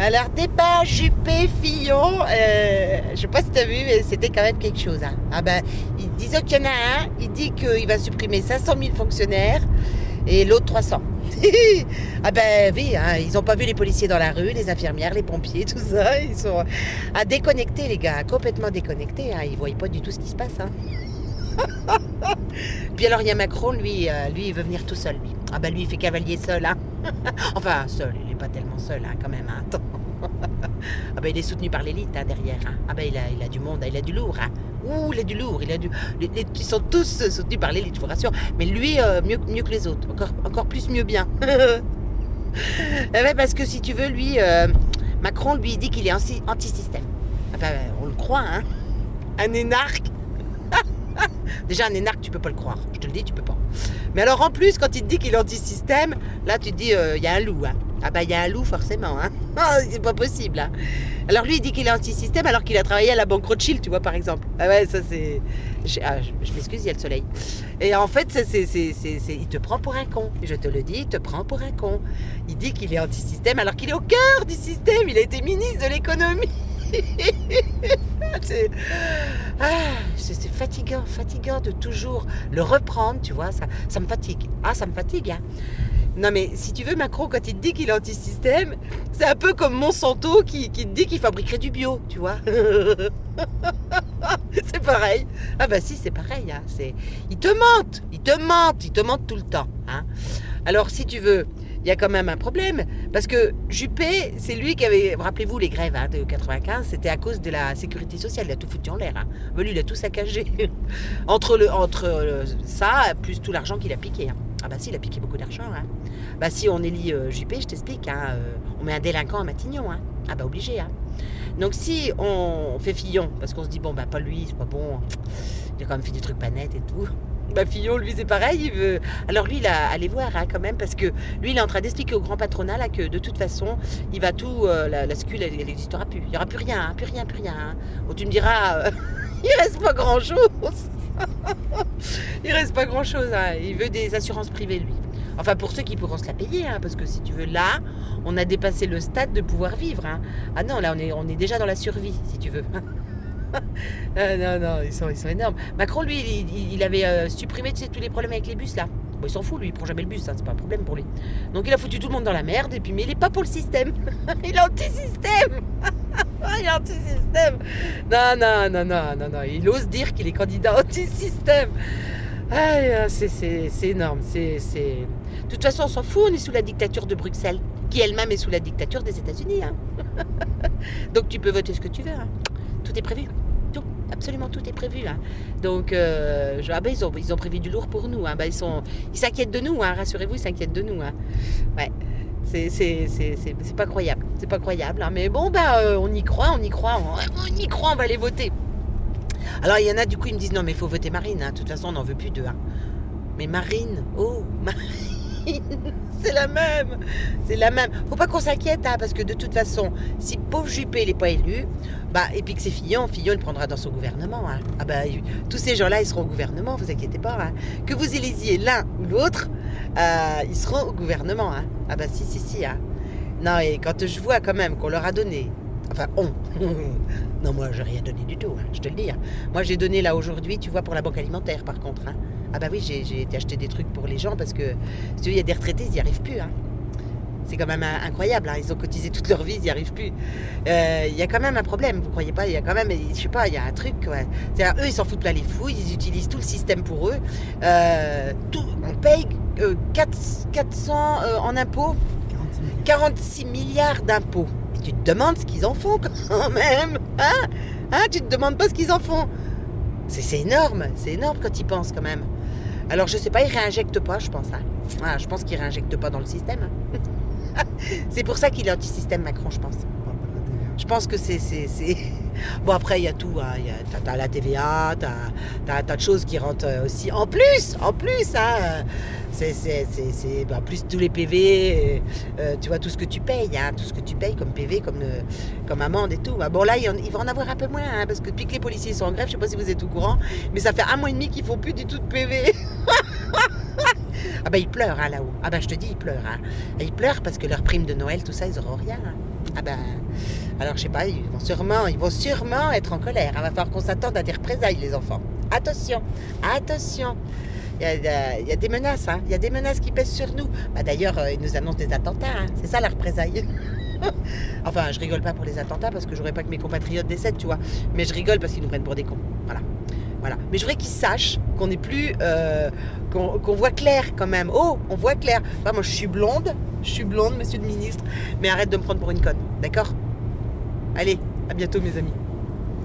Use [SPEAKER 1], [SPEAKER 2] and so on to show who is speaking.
[SPEAKER 1] Alors, débat Juppé-Fillon, je sais pas si tu as vu, mais c'était quand même quelque chose. Hein. Ah ben, il disait qu'il y en a un, il dit qu'il va supprimer 500 000 fonctionnaires et l'autre 300. Ah ben oui, hein, ils n'ont pas vu les policiers dans la rue, les infirmières, les pompiers, tout ça. Ils sont déconnectés, les gars, complètement déconnectés. Hein, ils ne voient pas du tout ce qui se passe. Hein. Puis alors, il y a Macron, lui, il veut venir tout seul, lui. Ah ben lui, il fait cavalier seul. Hein. Enfin, seul, il n'est pas tellement seul, hein, quand même. Hein. Attends. Ah ben il est soutenu par l'élite hein, derrière. Hein. Ah ben il a du monde, il a du lourd. Hein. Ouh, il a du lourd, ils sont tous soutenus par l'élite, je vous rassure. Mais lui, mieux que les autres, encore plus mieux bien. Eh ben, parce que si tu veux, lui, Macron, lui, il dit qu'il est anti-système. Ah ben, on le croit, hein. Un énarque. Déjà, un énarque, tu peux pas le croire. Je te le dis, tu peux pas. Mais alors, en plus, quand il te dit qu'il est anti-système, là, tu te dis, il y a un loup. Hein. Ah bah, il y a un loup, forcément. Hein. C'est pas possible. Hein. Alors, lui, il dit qu'il est anti-système alors qu'il a travaillé à la Banque Rothschild, tu vois, par exemple. Ah ouais, ça, c'est... je m'excuse, il y a le soleil. Et en fait, il te prend pour un con. Je te le dis, il te prend pour un con. Il dit qu'il est anti-système alors qu'il est au cœur du système. Il a été ministre de l'économie. C'est fatigant de toujours le reprendre, tu vois, ça me fatigue. Ah, ça me fatigue, hein. Non mais si tu veux, Macron, quand il te dit qu'il est anti-système, c'est un peu comme Monsanto qui te dit qu'il fabriquerait du bio, tu vois. C'est pareil. Ah bah si, c'est pareil. Hein. Il te mente tout le temps. Hein. Alors si tu veux, il y a quand même un problème, parce que Juppé, c'est lui qui avait, rappelez-vous les grèves hein, de 95, c'était à cause de la sécurité sociale, il a tout foutu en l'air. Hein. Lui, il a tout saccagé. entre ça, plus tout l'argent qu'il a piqué. Hein. Ah bah si, il a piqué beaucoup d'argent. Hein. Bah si on élit Juppé, je t'explique, hein, on met un délinquant à Matignon. Hein. Ah bah obligé. Hein. Donc si on fait Fillon, parce qu'on se dit, bon bah pas lui, c'est pas bon, il a quand même fait des trucs pas nets et tout. Bah Fillon, lui, c'est pareil, il veut... Alors lui, il a allé voir hein, quand même, parce que lui, il est en train d'expliquer au grand patronat là, que de toute façon, il va tout... la SCUL, elle n'existera plus. Il n'y aura plus rien, hein, plus rien. Hein. Bon, tu me diras, il reste pas grand-chose. Il reste pas grand-chose. Hein. Il veut des assurances privées, lui. Enfin, pour ceux qui pourront se la payer, hein, parce que si tu veux, là, on a dépassé le stade de pouvoir vivre. Hein. Ah non, là, on est déjà dans la survie, si tu veux. Non, ils sont énormes. Macron, lui, il avait supprimé tu sais, tous les problèmes avec les bus, là. Bon, il s'en fout, lui, il prend jamais le bus, hein, c'est pas un problème pour lui. Donc il a foutu tout le monde dans la merde, et puis, mais il est pas pour le système. Il est anti-système. Il est anti-système. Non, il ose dire qu'il est candidat anti-système. Ah, c'est énorme. De toute façon, on s'en fout, on est sous la dictature de Bruxelles, qui elle-même est sous la dictature des États-Unis. Hein. Donc tu peux voter ce que tu veux. Hein. Tout est prévu. Tout, absolument tout est prévu. Hein. Donc, ils ont prévu du lourd pour nous. Hein. Ils s'inquiètent de nous. Hein. Rassurez-vous, ils s'inquiètent de nous. Hein. Ouais. C'est pas croyable. C'est pas croyable. Hein. Mais bon, on y croit. On va aller voter. Alors, il y en a, du coup, ils me disent non, mais il faut voter Marine. Hein. De toute façon, on n'en veut plus d'eux. Hein. Mais Marine, c'est la même. Faut pas qu'on s'inquiète, hein, parce que de toute façon, si pauvre Juppé n'est pas élu, et puis que c'est Fillon il prendra dans son gouvernement. Hein. Tous ces gens-là, ils seront au gouvernement, vous inquiétez pas. Hein. Que vous élisiez l'un ou l'autre, ils seront au gouvernement. Hein. Ah bah si. Hein. Non, et quand je vois quand même qu'on leur a donné, non, moi, j'ai rien donné du tout, hein, je te le dis. Hein. Moi, j'ai donné là aujourd'hui, tu vois, pour la banque alimentaire, par contre. Hein. Ah bah oui, j'ai été acheter des trucs pour les gens parce que, si tu veux, il y a des retraités, ils n'y arrivent plus. Hein. C'est quand même incroyable. Hein. Ils ont cotisé toute leur vie, ils n'y arrivent plus. Il y a quand même un problème, vous croyez pas? Il y a quand même, je sais pas, il y a un truc. Ouais. C'est-à-dire, eux, ils s'en foutent plein les fouilles, ils utilisent tout le système pour eux. On paye 400 en impôts, 46 milliards d'impôts. Et tu te demandes ce qu'ils en font quand même. Hein, tu te demandes pas ce qu'ils en font. C'est énorme quand ils pensent quand même. Alors je sais pas, ils réinjectent pas, je pense. Hein. Je pense qu'ils réinjectent pas dans le système. Hein. C'est pour ça qu'il est anti-système Macron, je pense. Je pense que c'est... Bon, après, il y a tout. Hein. T'as la TVA, t'as tas de choses qui rentrent aussi. En plus, hein. En plus, tous les PV, tu vois, tout ce que tu payes. Hein, tout ce que tu payes comme PV, comme amende et tout. Bon, là, il va en avoir un peu moins. Hein, parce que depuis que les policiers sont en grève, je sais pas si vous êtes au courant, mais ça fait 1 mois et demi qu'ils font plus du tout de PV. Ah ils pleurent hein, là-haut. Je te dis, ils pleurent. Hein. Ils pleurent parce que leur prime de Noël, tout ça, ils auront rien. Hein. Ah ben, alors je sais pas, ils vont sûrement être en colère. Il va falloir qu'on s'attende à des représailles, les enfants. Attention, attention. Il y a des menaces, hein. Il y a des menaces qui pèsent sur nous. Bah, d'ailleurs, ils nous annoncent des attentats, hein. C'est ça la représaille. Enfin, je rigole pas pour les attentats parce que j'aurais pas que mes compatriotes décèdent, tu vois. Mais je rigole parce qu'ils nous prennent pour des cons. Voilà. Voilà. Mais je voudrais qu'ils sachent qu'on n'est plus. Qu'on voit clair quand même. Oh, on voit clair. Enfin, moi, je suis blonde, monsieur le ministre. Mais arrête de me prendre pour une conne. D'accord? Allez, à bientôt, mes amis.